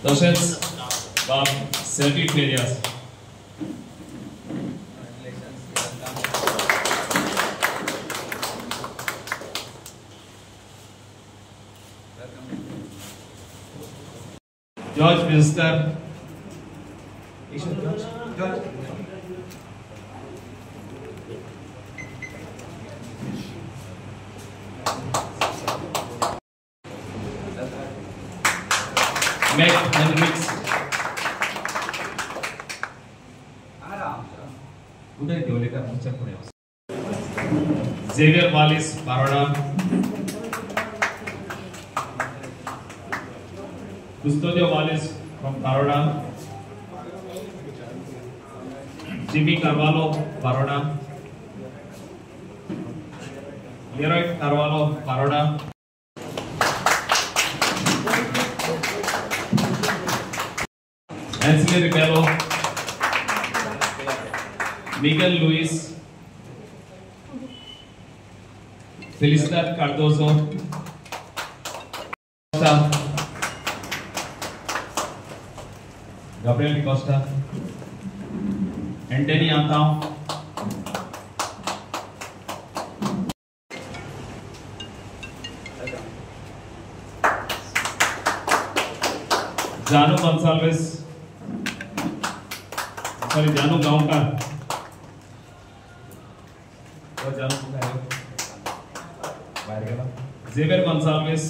तसेच बाब सर्किट फेरियास George minister Mac Hendricks Uday Devlekar आमच्या पुढे Xavier Wallis Baroda Custodio Wallace from Baroda, Jimmy Carvalho, Baroda, Leroy Carvalho, Baroda, Ansley Ribello, Miguel Luis, Felicidad Cardozo, Gabriel Costa, Anthony Antão, Janu Gonçalves, sorry Janu Gaonkar, और Janu कौन है? बाहर गया? Xavier Gonçalves.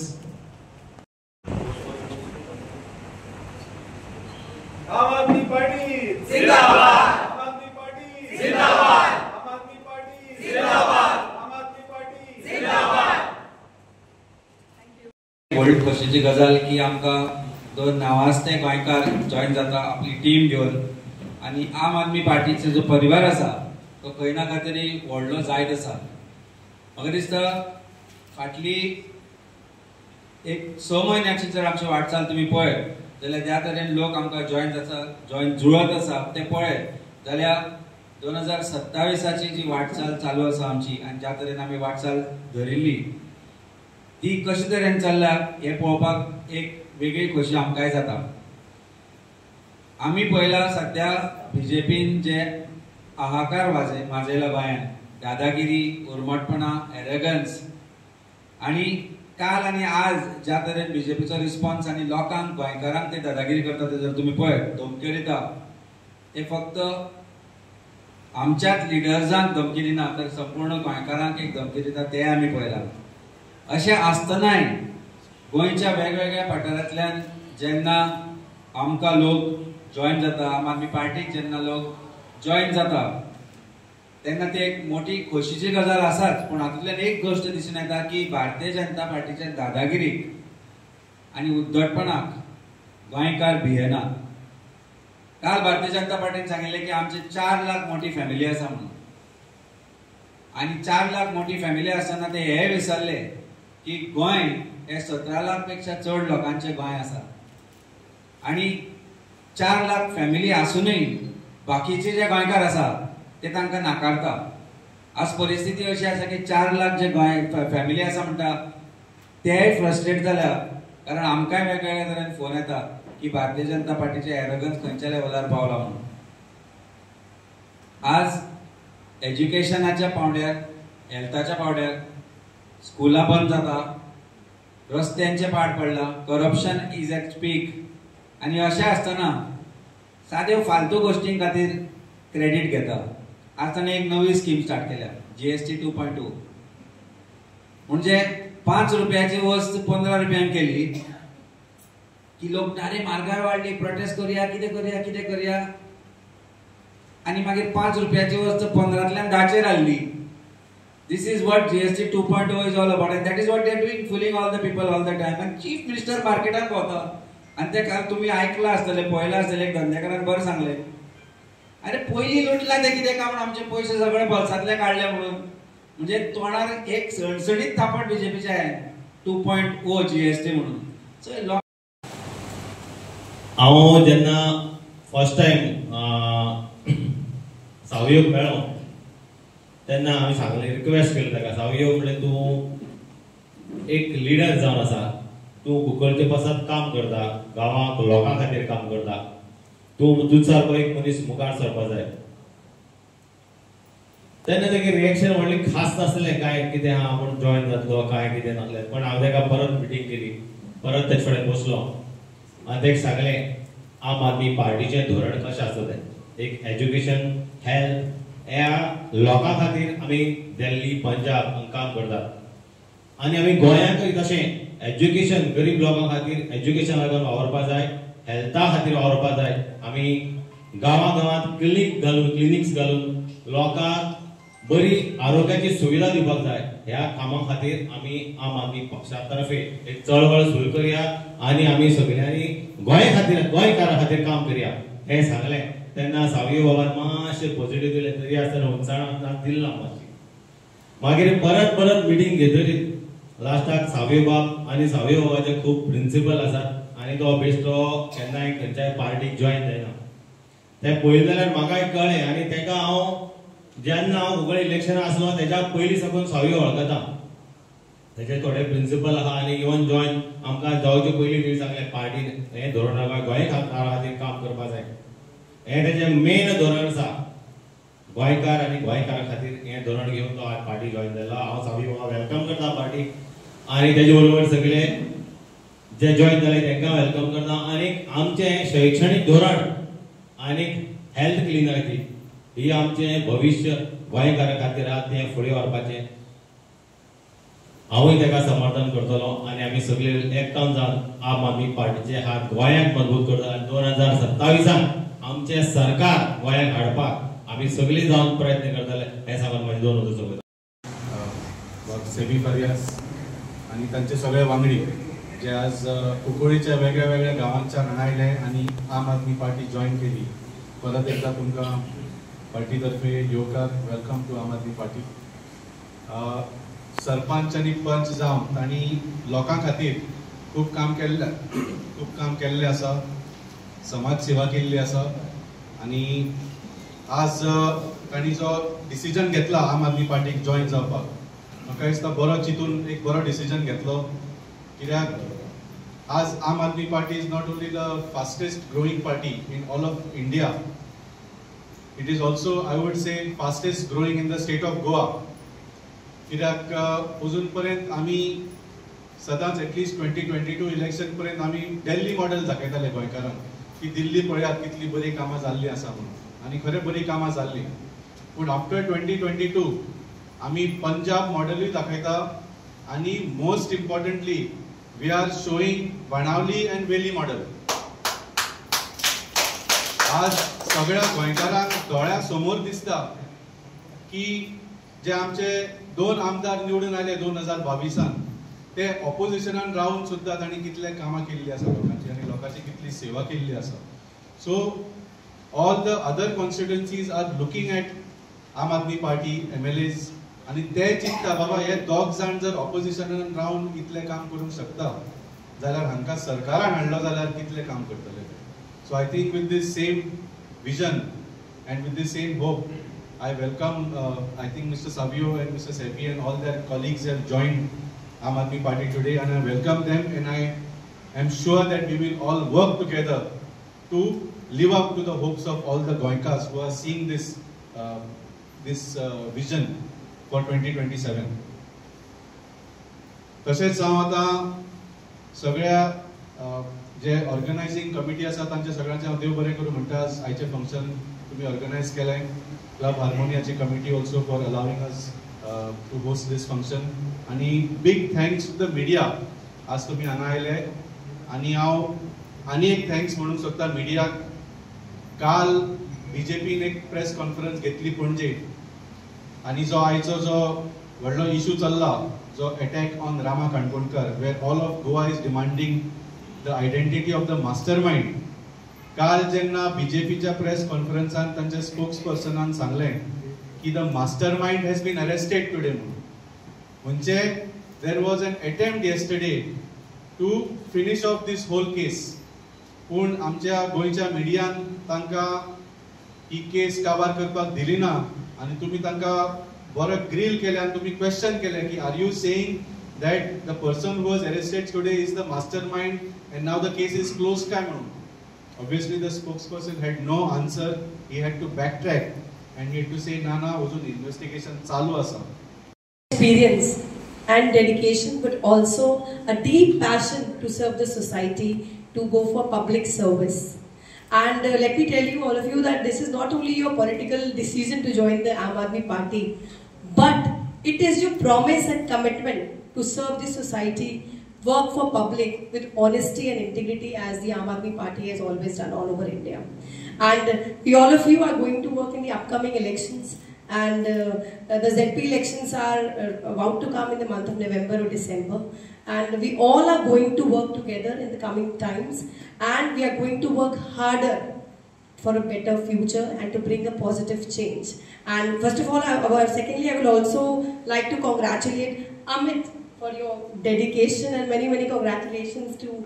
आम Aadmi party जिंदाबाद, आम Aadmi party जिंदाबाद, आम आदमी पार्टी जिंदाबाद, आम आदमी पार्टी जिंदाबाद. व्हडली खोशेची गजाल की आमकां दोन नावाजते गोंयकार जॉइन जाता आपली टीम घेवन आणि आम आदमी पार्टीचो जो परिवार आसा तो खंय ना खंय तरी व्हडलो जायत आसा. म्हाका दिसता फाटली एक 6 म्हयन्याची जर आमची वाटचाल तुम्ही पळयत जाल्यार ज्या तरेन लोक आमकां जॉइन जुळत आसा ते पळयत जाल्यार 2027ची जी वाटचाल चालू आसा आमची आनी ज्या तरेन आमी वाटचाल धरिल्ली ती कशे तरेन चल्ल्या हे पळोवपाक एक वेगळी खोशी आमकांय जाता. आमी पळयला सध्या बीजेपीन जे हाहाकार माजयला गोंयांत, दादागिरी, उर्मटपणा, एरेगन्स आणि काल आणि आज ज्या तरेन बीजेपीचो रिस्पॉन्स आणि लोकांक गोंयकारांक ते दादागिरी करता ते जर तुम्ही पळयत धमक्यो दिता ते फक्त आमच्याच लिडर्सांक धमकी दिना तर संपूर्ण गोंयकारांक एक धमकी दिता ते आमी पळयला. अशें आसतनाय गोंयच्या वेगवेगळ्या वाठारांतल्यान जेन्ना आमकां लोक जॉइन जाता, आम आदमी पार्टीक जेन्ना लोक जॉइन जाता तेन्ना ती एक मोठी खोशीची गजाल आसाच. पण हातूंतल्यान एक गोष्ट दिसून येता की भारतीय जनता पार्टीच्या दादागिरीक आणि उद्धटपणाक गोंयकार भियेना. काल भारतीय जनता पार्टीन सांगिल्लें की आमचे 4 लाख मोठी फॅमिली आसा म्हणून आणि 4 लाख मोठी फॅमिली आसतना ते हे विसरले की गोंय हे 17 लाख पेक्षा चड लोकांचे गोंय आसा आणि 4 लाख फॅमिली आसूनय बाकीचे जे गोंयकार आसा ते तांकां नाकारता. आज परिस्थिती अशी आसा की 4 लाख जे गोंय फॅमिली आसा म्हणटा तेय फ्रस्ट्रेट जाल्या कारण आमकांय वेगवेगळ्या तरेन फोन येता की भारतीय जनता पार्टीचे एरोगन्स खंयच्या लेवलार पावला म्हणून. आज एज्युकेशनाच्या पावंड्यार, हेल्थाच्या पावंड्यार स्कुलां बंद जाता, रस्त्यांचे पाड पडला, करप्शन इज एट पीक आणि अशें आसतना साद्यो फालतू गोष्टीं खातीर क्रेडीट घेता. आज ताणें एक नवी स्कीम स्टार्ट केल्या GST 2.2 म्हणजे 5 रुपयाची वस्त 15 रुपयांक केली की लोक अरे म्हारगाय वाडली, प्रोटेस्ट करूया, कितें करूया आणि मागीर 5 रुपयाची वस्त 15तल्यान 10चेर हाडली. This is what GST 2.0 is all about and that is what they are doing, fooling all the people all the time. And Chief Minister मार्केटात भोंवता आणि ते काल तुम्ही ऐकला आसतले, पळयला आसतले, धंदेकारान बरें सांगले अरे पयलीं लुटला ते कितें काय म्हणून आमचे पयशे सगळे बॉल्सांतले काडले म्हणून. म्हणजे तोंडार एक सणसणीत थापट बीजेपीचे आहे 2.0 GST म्हणून. सो हांव जेन्ना फर्स्ट टाइम सावयोग मेळ्ळो तेन्ना हांवें सांगलें, रिक्वेस्ट केली ताका, सावयोग म्हणलें तूं एक लिडर जावन आसा, तूं कुंकळ्ळे पासात काम करता, गांवांक लोकां खातीर काम करता, तूं तुजसारको एक मनीस मुखार सरपा जाय. तेन्ना तेगे रिएक्शन व्हडलें खास नासलें, काय कितें आपूण जॉइन जातलो काय कितें नासलें. पण हांव ताका परत मिटींग केली, परत तेजे कडेन बसलो आनी ताका सांगलें आम आदमी पार्टीचें धोरण कशें आसा तें. एक एज्युकेशन, हेल्थ ह्या लोकां खातीर आमी दिल्ली, पंजाब काम करतात. आनी आमी गोंयांकय तशें एज्युकेशन, गरीब लोकां खातीर एज्युकेशन लागून वावरपा जाय, हेल्था खातीर वावरपा जाय. आमी गांवांत क्लिनिक्स घालून लोकांक बरी आरोग्याची सुविधा दिवपाक जाय. ह्या कामा खातीर आमी आम आदमी पक्षा तर्फे एक चळवळ सुरू करया आनी आमी सगळ्यांनी गोंयकारा खातीर काम करया हें सांगलें. तेन्ना सावय बाबान मातशें पॉझिटिव्ह दिलें, तरी आसतना उंचाण दिल्लो मातशी. मागीर परत मिटींग घेतरीत लास्टाक सावय बाब आनी सावय बाबाचे खूब प्रिंसिपल आसात आनी तो बेश्टो केन्नाय खंयच्याय पार्टीक जॉइन जायना. तें पळयलें जाल्यार म्हाकाय कळ्ळें आनी तेका हांव जेन्ना हांव गुगळ इलेक्शन आसलो तेच्या पयलीं साकून सावय वळखता. तेजे थोडे प्रिंसिपल आहा आनी इवन जॉइन आमकां जावचे पयलीं तेणी सांगलें पार्टीन हें धोरण गोंयकारा खातीर काम करपा जाय. हें तेजें मेन धोरण आसा. गोंयकार आनी गोंयकारा खातीर हें धोरण घेवन तो पार्टी जॉइन जालो. हांव सावय बाबा वेलकम करता पार्टीक आनी तेजे बरोबर सगळे जे जॉइन जाले तांकां वेलकम करता. आनी आमचें शैक्षणीक धोरण आनी हेल्थ क्लिनिक ही आमचें भविश्य गोंयकारा खातीर आहा तें फुडें व्हरपाचें. हांवूय ताका समर्थन करतलो आनी आमी सगळे एकठांय जावन आम आदमी पार्टीचे हात गोंयांक मजबूत करतलो. आनी 2027 आमचें सरकार गोंयांक हाडपाक आमी सगळीं जावन प्रयत्न करतले हें सांगून म्हाजे 2 उतर सोंपयता. सेबी फारियास आनी तांचे सगळे वांगडी जे आज कुंकळ्ळेच्या वेगळ्या वेगळ्या गांवांच्यान आयले आनी आम आदमी पार्टी जॉइन केली. परत एकदा तुमकां पार्टी तर्फे येवकार, वेलकम टू आम आदमी पार्टी. सरपंच आनी पंच जावन तांणी लोकां खातीर खूब काम केल्लें आसा, समाज सेवा केल्ली आसा. आनी आज तांणी जो डिसिजन घेतला आम आदमी पार्टीक जॉइन जावपाक, म्हाका दिसता बरो चिंतून एक बरो डिसिजन घेतलो. कित्याक आज आम Aadmi party is not only the fastest growing party in all of India, it is also, I would say, fastest growing in the state of Goa. कित्याक अजून पर्यंत आमी सदांच एटलीस्ट 2022 इलेक्शन पर्यंत आमी दिल्ली मॉडेल दाखयताले गोंयकारांक की दिल्ली पळयात कितली बरी कामां जाल्ली आसा म्हणून, आनी खरें बरी कामां जाल्ली. पूण आफ्टर 2022 आमी पंजाब मॉडेलूय दाखयता आनी most importantly we are showing Benaulim and Velim model. आज सगळ्या गोंयकारांक दोळ्या समोर दिसता की जे आमचे 2 आमदार निवडून आयले 2022 ते ऑपोजिशनान रावन सुद्धा तांणी कितले कामां केल्ली आसा लोकांची आनी लोकांची कितली सेवा केल्ली आसा. So all the other constituencies are looking at Aam Aadmi party MLAs आनी ते चिंतता बाबा हे 2 जाण जर ऑपोजिशनान रावन इतले काम करूंक शकता जाल्यार हांकां सरकारान हाडलो जाल्यार कितले काम करतले. So I think with this same vision and with this same hope, I welcome, I think Mr. Savio and Mr. Sebi and all their colleagues have joined Aam Aadmi Party today, and I welcome them, and I am sure that we will all work together to live up to the hopes of all the Goenkas who are seeing this vision for 2027. तसेच हांव आतां सगळ्या जे organising committee आसा तांचे सगळ्यांचे हांव देव बरें करूं म्हणटा. आज आयचें फंक्शन तुमी ऑर्गनायज केलें. क्लब हार्मोनियाची committee also for allowing us to host this function. आनी big thanks to the media, आज तुमी हांगा आयले. आनी हांव आनी एक थँक्स म्हणूंक सोदता मिडियाक. काल BJPन एक प्रेस कॉन्फरन्स घेतली पणजे, आनी जो आयचो जो व्हडलो इशू चल्ला, जो attack on Rama Kankonkar, where all of Goa is demanding the identity of the mastermind. काल जेन्ना BJPच्या प्रेस कॉन्फरन्सान तांचे स्पोक्सपर्सनान सांगलें की the mastermind has been arrested today म्हणून, म्हणजे there was an attempt yesterday to finish off this whole case. पूण आमच्या गोंयच्या मिडियान तांकां ही केस काबार करपाक दिली ना, आनी तुमी तांकां बरो ग्रिल केले आनी तुमी क्वेश्चन केले की are you saying that the person who was arrested today is the mastermind and now the case is closed काय म्हणून. Obviously the spokesperson had no answer. He had to backtrack and he had to say na अजून investigation चालू असा. Experience and dedication, but also a deep passion to serve the society, to go for public service. And let me tell you, all of you, that this is not only your political decision to join the Aam Aadmi Party, but it is your promise and commitment to serve the society, work for public with honesty and integrity, as the Aam Aadmi Party has always done all over India. And all of you are going to work in the upcoming elections, and the ZP elections are about to come in the month of November or December, and we all are going to work together in the coming times, and we are going to work harder for a better future and to bring a positive change. And first of all, secondly, I will also like to congratulate Amit for your dedication, and many, many congratulations to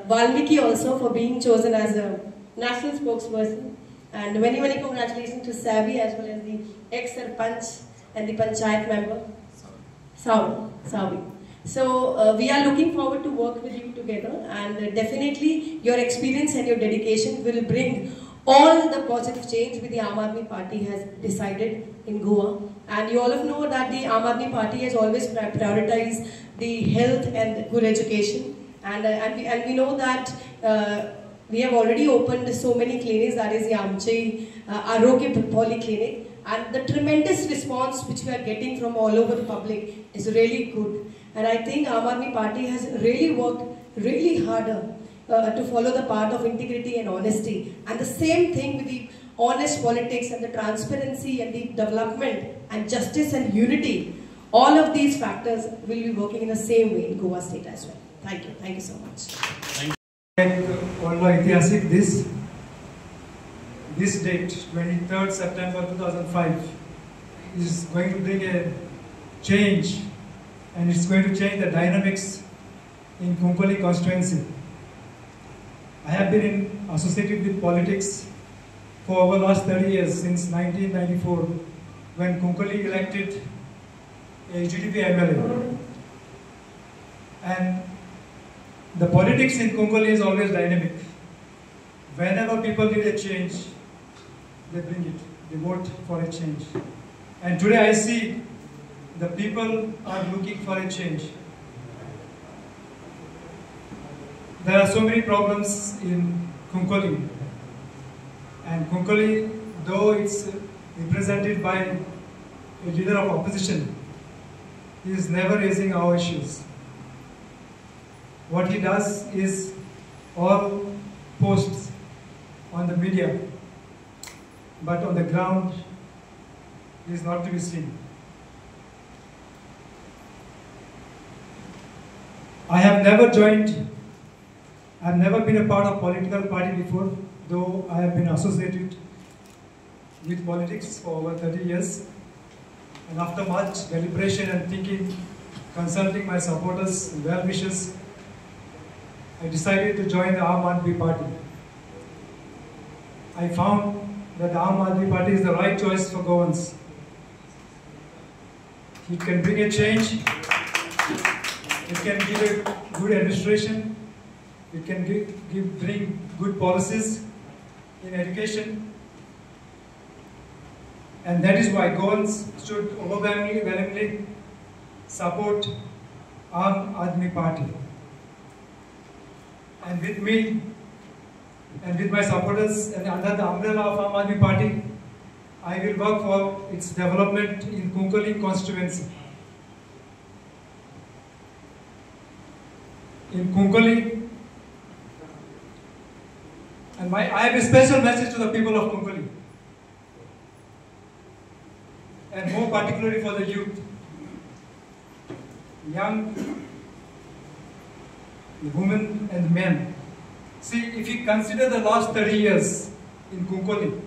Valmiki also for being chosen as a national spokesperson, and many, many congratulations to Savi as well as the ex-Sarpanch and the Panchayat member, Savi. So we are looking forward to work with you together, and definitely your experience and your dedication will bring all the positive change which the Aam Aadmi Party has decided in Goa. And you all know that the Aam Aadmi Party has always prioritized the health and good education, and we know that we have already opened so many clinics, that is the Amche Arogya Polyclinic, and the tremendous response which we are getting from all over the public is really good. And I think Aam Aadmi Party has really worked really harder to follow the path of integrity and honesty. And the same thing with the honest politics and the transparency and the development and justice and unity. All of these factors will be working in the same way in Goa state as well. Thank you. Thank you so much. ऐतिहासिक this date, 23rd September 2005, is going to bring a change, and it's going to change the dynamics in Kunkoli constituency. I have been associated with politics for over the last 30 years, since 1994, when Kunkoli elected a GDP MLA. And the politics in Kunkoli is always dynamic. Whenever people need a change, they bring it. They vote for a change. And today I see the people are looking for a change. There are so many problems in Kunkoli. And Kunkoli, though it's represented by a leader of opposition, he is never raising our issues. What he does is all posts on the media, but on the ground he is not to be seen. I have never been a part of political party before, though I have been associated with politics for over 30 years. And after much deliberation and thinking, consulting my supporters and well-wishers, I decided to join the Aam Aadmi Party. I found that the Aam Aadmi Party is the right choice for Goans. It can bring a change, it can give a good administration, it can bring good policies in education, and that is why Goans should overwhelmingly support Aam Aadmi Party. And with me and with my supporters and under the umbrella of Aam Aadmi Party, I will work for its development in Kunkoli constituency. In Kunkoli, and I have a special message to the people of Kunkoli, and more particularly for the youth, young women and men. See, if you consider the last 30 years in Kunkoli,